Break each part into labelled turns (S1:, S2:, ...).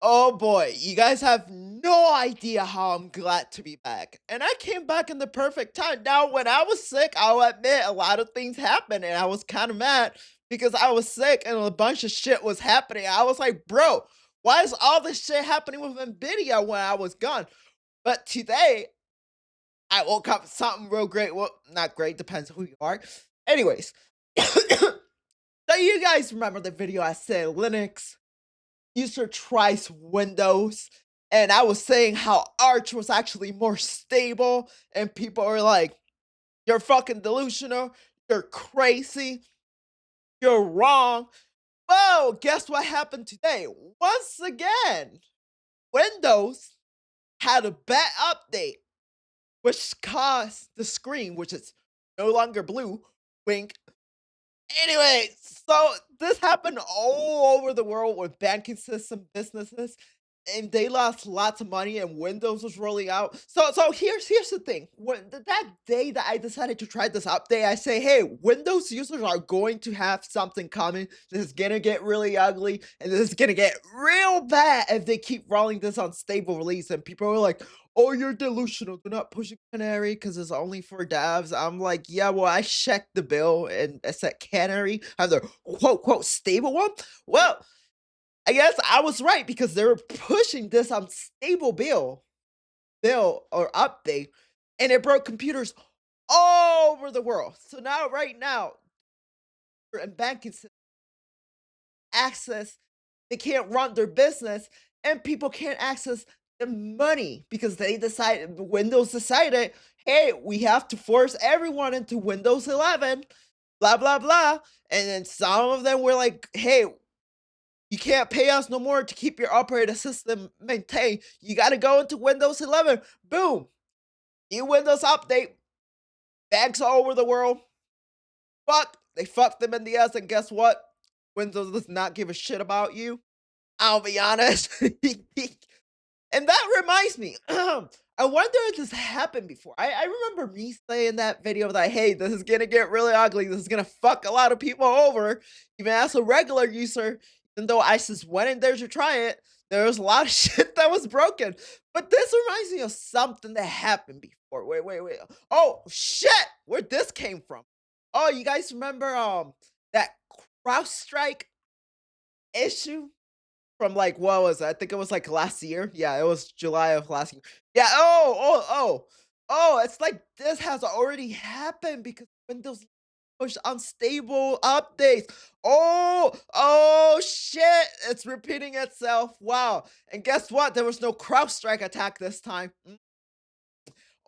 S1: Oh boy, you guys have no idea how I'm glad to be back. And I came back in the perfect time. Now, when I was sick, I'll admit a lot of things happened and I was kind of mad because I was sick and a bunch of shit was happening. I was like, bro, why is all this shit happening with Nvidia when I was gone? But today, I woke up with something real great. Well, not great, depends who you are. Anyways, so you guys remember the video I said Linux user tries Windows, and I was saying how Arch was actually more stable, and people are like, "You're fucking delusional. You're crazy. You're wrong." Well, guess what happened today? Once again, Windows had a bad update, which caused the screen, which is no longer blue, wink. Anyway, so this happened all over the world with banking system businesses, and they lost lots of money, and Windows was rolling out. So here's the thing. When that day that I decided to try this update, I say, hey, Windows users are going to have something coming. This is gonna get really ugly, and this is gonna get real bad if they keep rolling this on stable release. And people are like, oh, you're delusional. Do not push a Canary because it's only for devs. I'm like, yeah, well, I checked the bill and it said Canary have the quote, quote, stable one. Well, I guess I was right because they were pushing this unstable bill or update, and it broke computers all over the world. So now, right now, and banking system access, they can't run their business, and people can't access the money because they decided Windows decided, hey, we have to force everyone into Windows 11, blah blah blah. And then some of them were like, hey, you can't pay us no more to keep your operating system maintained. You got to go into Windows 11. Boom. New Windows update. Banks all over the world. Fuck. They fucked them in the ass. And guess what? Windows does not give a shit about you. I'll be honest. And that reminds me, I wonder if this happened before. I remember me saying that video that, hey, this is gonna get really ugly. This is gonna fuck a lot of people over. Even as a regular user, even though I just went in there to try it, there was a lot of shit that was broken. But this reminds me of something that happened before. Wait. Oh shit! Where this came from? Oh, you guys remember that CrowdStrike issue? From, like, what was it? I think it was, like, last year? Yeah, it was July of last year. Yeah, it's like this has already happened because Windows pushed unstable updates. Oh, shit, it's repeating itself, wow, and guess what? There was no CrowdStrike attack this time.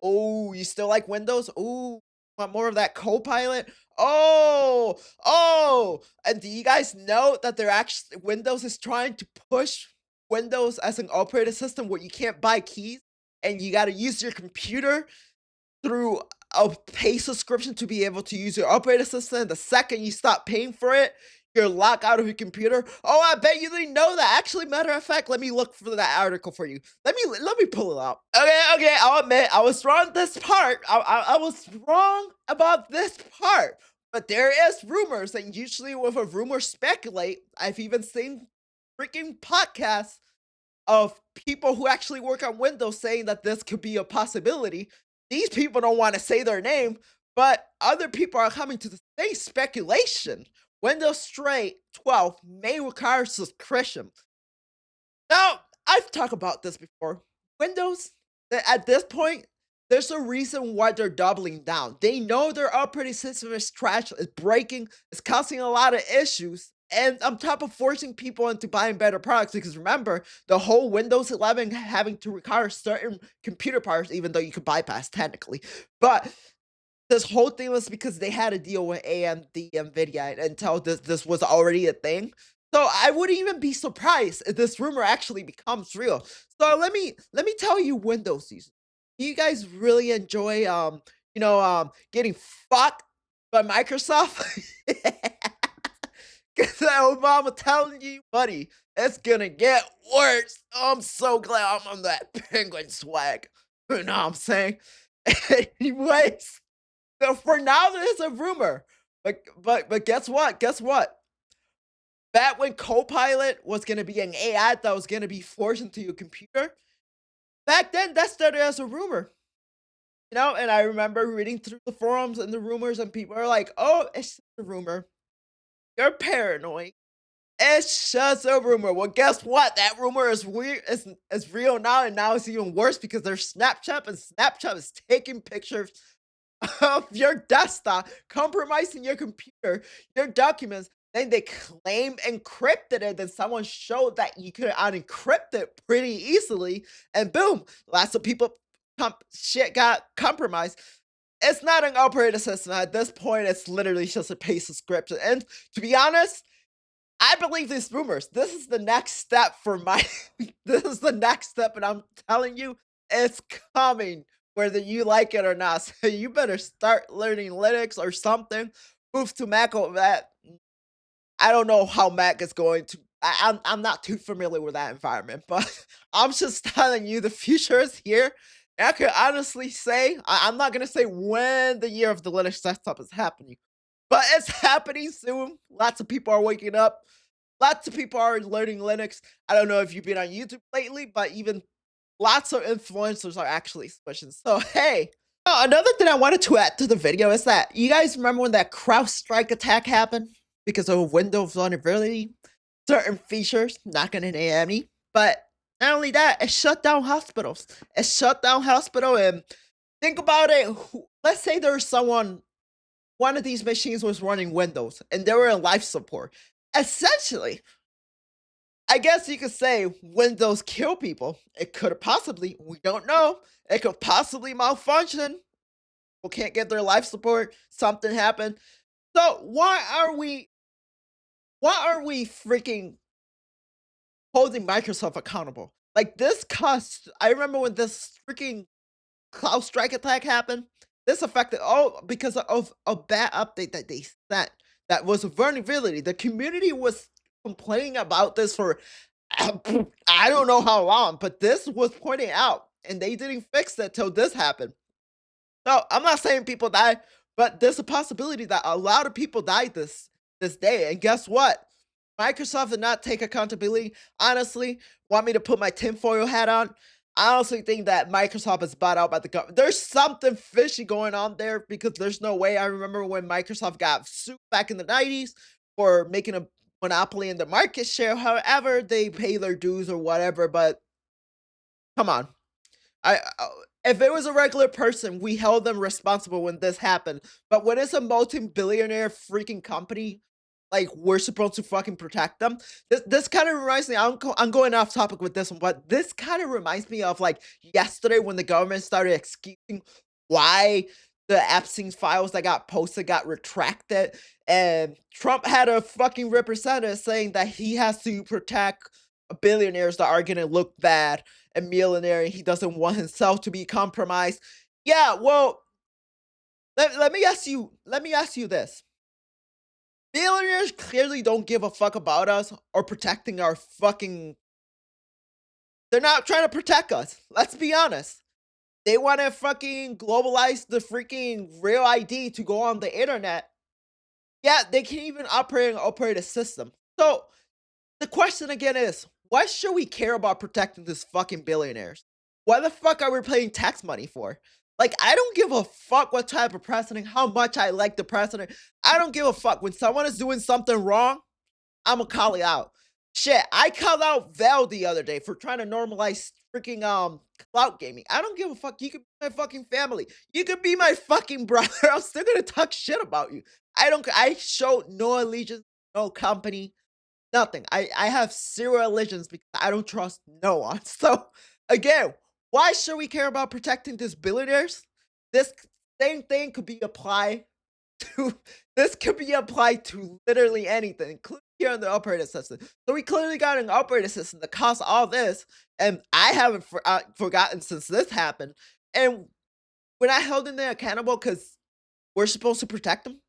S1: Oh, you still like Windows? Ooh, want more of that Copilot? And do you guys know that they're actually Windows is trying to push Windows as an operating system where you can't buy keys and you got to use your computer through a pay subscription to be able to use your operating system. The second you stop paying for it, you're locked out of your computer. Oh, I bet you didn't know that. Actually, matter of fact, let me look for that article for you. Let me pull it up. Okay. I'll admit I was wrong this part. I was wrong about this part. But there is rumors, and usually with a rumor speculate, I've even seen freaking podcasts of people who actually work on Windows saying that this could be a possibility. These people don't want to say their name, but other people are coming to the same speculation. Windows Straight 12 may require subscription. Now, I've talked about this before. Windows, at this point, there's a reason why they're doubling down. They know their operating system is trash, it's breaking, it's causing a lot of issues. And on top of forcing people into buying better products, because remember, the whole Windows 11 having to require certain computer parts, even though you could bypass technically. But this whole thing was because they had a deal with AMD, NVIDIA, until this was already a thing. So I wouldn't even be surprised if this rumor actually becomes real. So let me tell you, Windows users, do you guys really enjoy getting fucked by Microsoft? Cause that old mama telling you, buddy, it's gonna get worse. I'm so glad I'm on that penguin swag. You know what I'm saying? Anyways, so for now, there's a rumor. But guess what? Guess what? back when Copilot was gonna be an AI that was gonna be forced into your computer, back then that started as a rumor. And I remember reading through the forums and the rumors, and people are like, "Oh, it's just a rumor. You're paranoid. It's just a rumor." Well, guess what? That rumor is weird. It's real now, and now it's even worse because there's Snapchat, and Snapchat is taking pictures of your desktop, compromising your computer, your documents. Then they claim encrypted it. Then someone showed that you could unencrypt it pretty easily, and boom, lots of people shit got compromised. It's not an operating system at this point. It's literally just a piece of script. And to be honest, I believe these rumors. This is the next step for my this is the next step, and I'm telling you, it's coming, whether you like it or not. So you better start learning Linux or something. Move to Mac or that. I don't know how Mac is going to. I'm not too familiar with that environment, but I'm just telling you the future is here. And I could honestly say I'm not gonna say when the year of the Linux desktop is happening, but it's happening soon. Lots of people are waking up. Lots of people are learning Linux. I don't know if you've been on YouTube lately, but even lots of influencers are actually switching. So hey, another thing I wanted to add to the video is that you guys remember when that CrowdStrike attack happened because of a Windows vulnerability, certain features not gonna name any, but not only that, it shut down hospitals. It shut down hospital, and think about it. Let's say there's someone, one of these machines was running Windows, and they were in life support. Essentially, I guess you could say Windows kill people. It could possibly, we don't know. It could possibly malfunction. People can't get their life support. Something happened. So why are we freaking holding Microsoft accountable? Like this cost. I remember when this freaking CrowdStrike attack happened. This affected because of a bad update that they sent. That was a vulnerability. The community was complaining about this for I don't know how long, but this was pointed out, and they didn't fix it till this happened. So I'm not saying people died, but there's a possibility that a lot of people died this day. And guess what? Microsoft did not take accountability. Honestly, want me to put my tinfoil hat on? I honestly think that Microsoft is bought out by the government. There's something fishy going on there because there's no way. I remember when Microsoft got sued back in the 90s for making a monopoly in the market share. However, they pay their dues or whatever, but come on. I if it was a regular person, we held them responsible when this happened. But when it's a multi-billionaire freaking company, like we're supposed to fucking protect them. This kind of reminds me. I'm going off topic with this one, but this kind of reminds me of like yesterday when the government started excusing why the Epstein files that got posted got retracted, and Trump had a fucking representative saying that he has to protect billionaires that are gonna look bad and millionaire. He doesn't want himself to be compromised. Yeah, well, let me ask you. Let me ask you this: billionaires clearly don't give a fuck about us or protecting our fucking. They're not trying to protect us. Let's be honest. They want to fucking globalize the freaking real ID to go on the internet. Yeah, they can't even operate a system. So the question again is, why should we care about protecting these fucking billionaires? What the fuck are we paying tax money for? Like, I don't give a fuck what type of president, how much I like the president. I don't give a fuck. When someone is doing something wrong, I'm gonna call it out. Shit, I called out Val the other day for trying to normalize freaking clout gaming. I don't give a fuck. You could be my fucking family. You could be my fucking brother. I'm still gonna talk shit about you. I show no allegiance, no company, nothing. I have zero allegiance because I don't trust no one. So again, why should we care about protecting these billionaires? This same thing could be applied to this could be applied to literally anything, including here in the operating system. So we clearly got an operating system that costs all this, and I haven't forgotten since this happened. And we're not holding them accountable because we're supposed to protect them.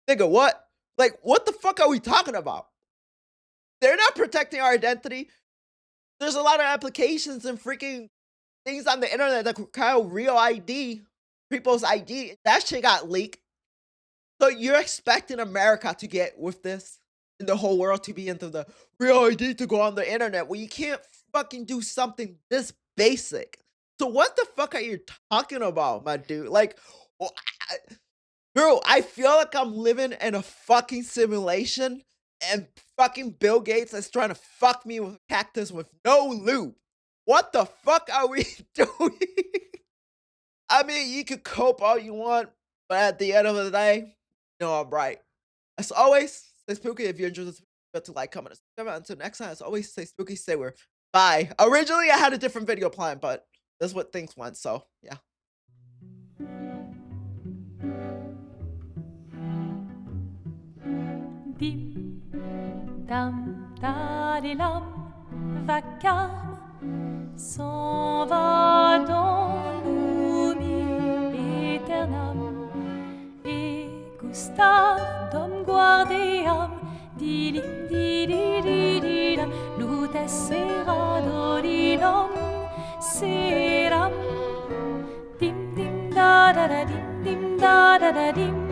S1: Nigga, what? Like, what the fuck are we talking about? They're not protecting our identity. There's a lot of applications and freaking things on the internet that require real ID, people's ID. That shit got leaked. So you're expecting America to get with this? in the whole world to be into the real ID to go on the internet when you can't fucking do something this basic. So what the fuck are you talking about, my dude? Like, well, bro, I feel like I'm living in a fucking simulation and fucking Bill Gates is trying to fuck me with a cactus with no lube. What the fuck are we doing? I mean, you could cope all you want, but at the end of the day, no, I'm right. As always, stay spooky. If you enjoyed this video, to like, comment, and subscribe. Until next time, as always, stay spooky, stay weird. Bye. Originally, I had a different video plan, but that's what things went, so yeah.
S2: Dim, dam, dadilam, vacarme s'en va dans l'oubli éternel. Et Gustave, dom guardiam, dilim, dididididam, lutes sera dodilom, seram. Dim, dim, da da da, dim, dim, da da da, dim.